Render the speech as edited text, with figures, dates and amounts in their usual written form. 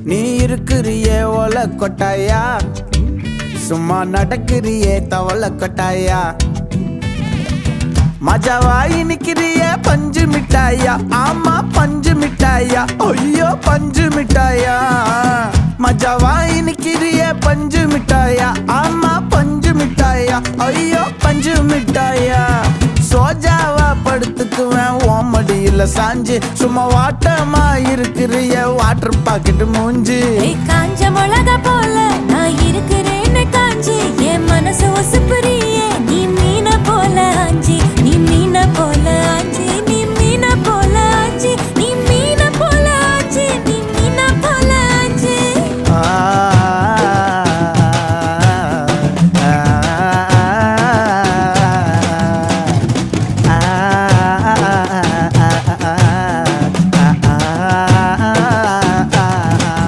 நீ இருக்கிறியே ஓல கொட்டாயா, சும்மா நடக்கிறியே தவள கொட்டாயா. மஜாவாயி நிக்கிறியே பஞ்சு மிட்டாயா, ஆமா பஞ்சு மிட்டாயா, ஐயோ பஞ்சு மிட்டாயா. மஜாவாயி நிக்கிறியே பஞ்சு மிட்டாயா, ஆமா பஞ்சு மிட்டாயா, ஐயோ பஞ்சு மிட்டாயா. சோஜாவா படுத்துக்குவேன் ஓமடியில சாஞ்சு, சும்மா வாட்டமா இருக்கிறிய வாட்டர் பாக்கெட் மூஞ்சி. காஞ்ச மிளகா போல நான் இருக்கிறேன்னு காஞ்சி, என் மனசு ஒசுப்புறிய